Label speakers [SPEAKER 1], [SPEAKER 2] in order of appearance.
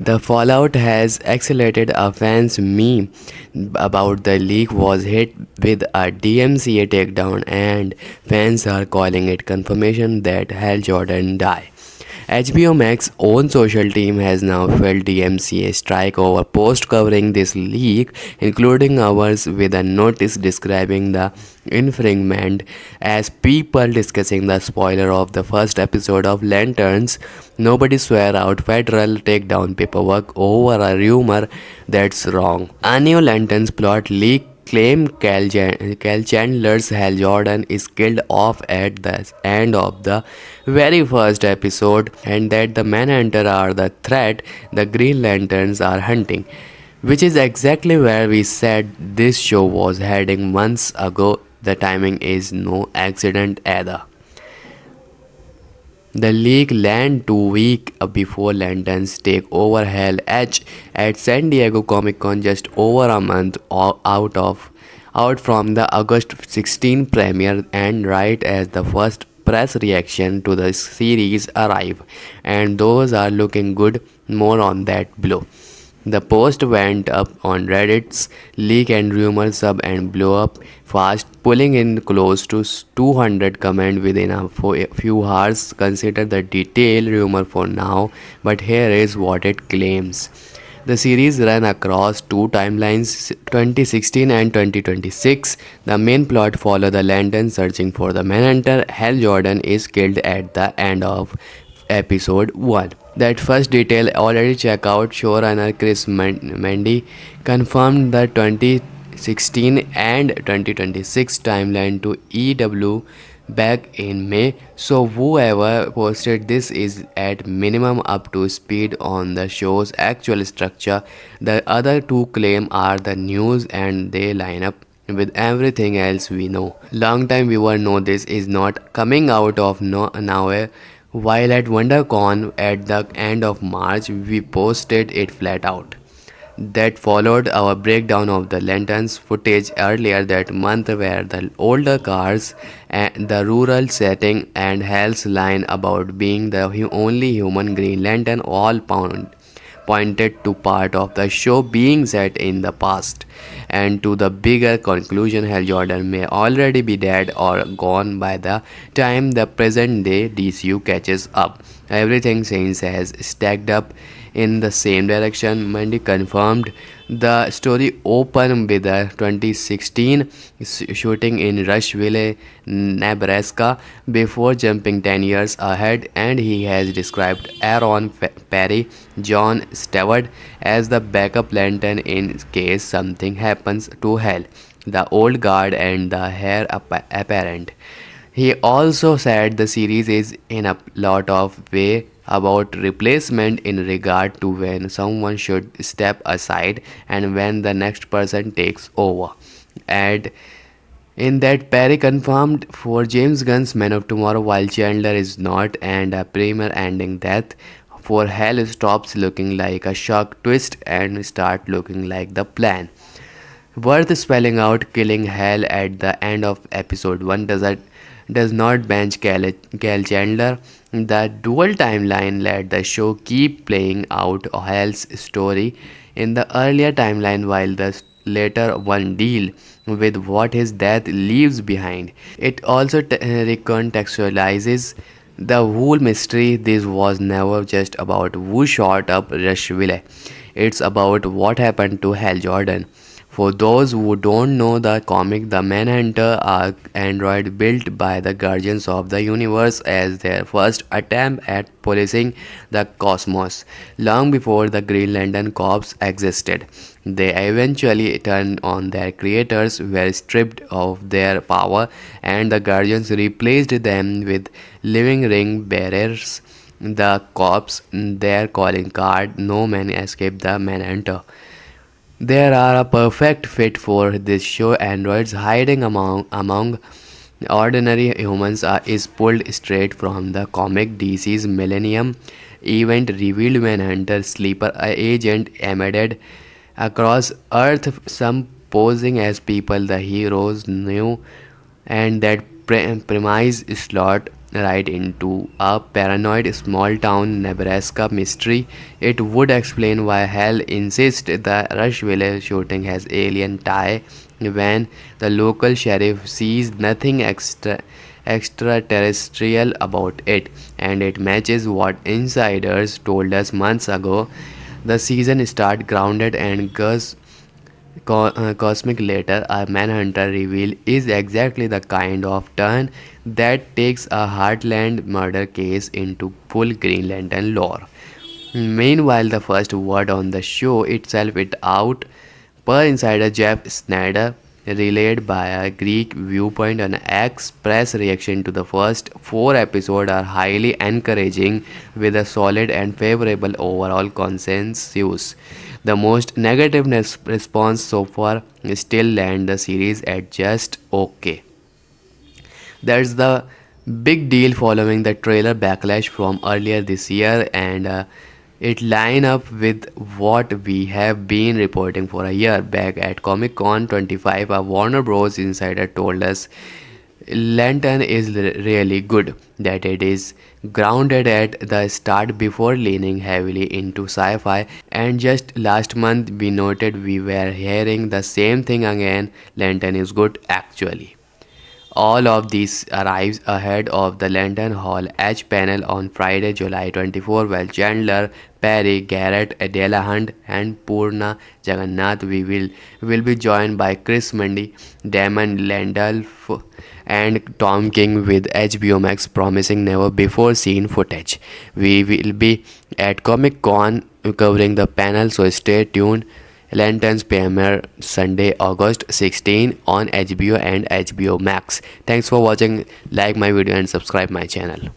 [SPEAKER 1] The fallout has accelerated. A fan's meme about the leak was hit with a DMCA takedown, and fans are calling it confirmation that Hal Jordan died. HBO Max's own social team has now filed DMCA strike over post covering this leak, including ours with a notice describing the infringement as people discussing the spoiler of the first episode of Lanterns. Nobody swear out federal takedown paperwork over a rumor that's wrong. A new Lanterns plot leak claim Cal Chandler's Hal Jordan is killed off at the end of the very first episode, and that the Manhunter are the threat the Green Lanterns are hunting, which is exactly where we said this show was heading months ago. The timing is no accident either. The league land 2 weeks before Lanterns take over Hell H at San Diego Comic Con, just over a month out from the August 16 premiere, and right as the first press reaction to the series arrive, and those are looking good. More on that below. The post went up on Reddit's leak and rumor sub and blew up fast, pulling in close to 200 comments within a few hours. Consider the detailed rumor for now, but here is what it claims. The series ran across two timelines, 2016 and 2026. The main plot follows the Lantern searching for the Manhunter. Hal Jordan is killed at the end of episode 1. That first detail already check out. Showrunner Chris Mandy confirmed the 2016 and 2026 timeline to EW back in May, so whoever posted this is at minimum up to speed on the show's actual structure. The other two claim are the news and they line up with everything else we know. Long time viewer know this is not coming out of nowhere. While at WonderCon at the end of March, we posted it flat out. That followed our breakdown of the Lanterns footage earlier that month, where the older cars and the rural setting and Hal's line about being the only human Green Lantern all pointed to part of the show being set in the past, and to the bigger conclusion Hal Jordan may already be dead or gone by the time the present day DCU catches up. Everything since has stacked up in the same direction. Mandy confirmed the story opened with the 2016 shooting in Rushville, Nebraska, before jumping 10 years ahead, and he has described Aaron Perry, John Stewart, as the backup lantern in case something happens to Hal, the old guard, and the heir apparent. He also said the series is in a lot of way about replacement in regard to when someone should step aside and when the next person takes over. And in that, Perry confirmed for James Gunn's Man of Tomorrow, while Chandler is not, and a premier ending death for Hell stops looking like a shock twist and start looking like the plan. Worth spelling out, killing Hal at the end of episode 1 does not bench Cal Chandler. The dual timeline let the show keep playing out Hal's story in the earlier timeline, while the later one deal with what his death leaves behind. It also recontextualizes the whole mystery. This was never just about who shot up Rushville. It's about what happened to Hal Jordan. For those who don't know the comic, the Manhunter are android built by the Guardians of the Universe as their first attempt at policing the cosmos, long before the Green Lantern Corps existed. They eventually turned on their creators, were stripped of their power, and the Guardians replaced them with living ring bearers. The Corps, their calling card, no man escaped the Manhunter. They are a perfect fit for this show. Androids hiding among ordinary humans is pulled straight from the comic. DC's Millennium event revealed Manhunter sleeper agent embedded across Earth, some posing as people the heroes knew, and that premise slot right into a paranoid small town Nebraska mystery. It would explain why Hell insists the Rushville shooting has alien tie when the local sheriff sees nothing extraterrestrial about it, and it matches what insiders told us months ago. The season start grounded and Gus Cosmic later, a Manhunter reveal is exactly the kind of turn that takes a Heartland murder case into full Green Lantern lore. Meanwhile, the first word on the show itself it out per insider Jeff Snyder, relayed by a Greek viewpoint and X press reaction to the first four episodes are highly encouraging with a solid and favorable overall consensus. The most negative response so far still land the series at just okay. That's the big deal following the trailer backlash from earlier this year, and it line up with what we have been reporting for a year. Back at Comic Con 25, a Warner Bros. Insider told us Lantern is really good, that it is grounded at the start before leaning heavily into sci fi. And just last month, we noted we were hearing the same thing again. Lantern is good, actually. All of these arrives ahead of the Lantern Hall H panel on Friday, July 24, while Chandler, Perry, Garrett, Adela Hunt, and Purna Jagannath will be joined by Chris Mundy, Damon Landolf, and Tom King with HBO Max promising never before seen footage. We will be at Comic Con covering the panel, so stay tuned. Lanterns premiere Sunday, August 16 on HBO and HBO Max. Thanks for watching. Like my video and subscribe my channel.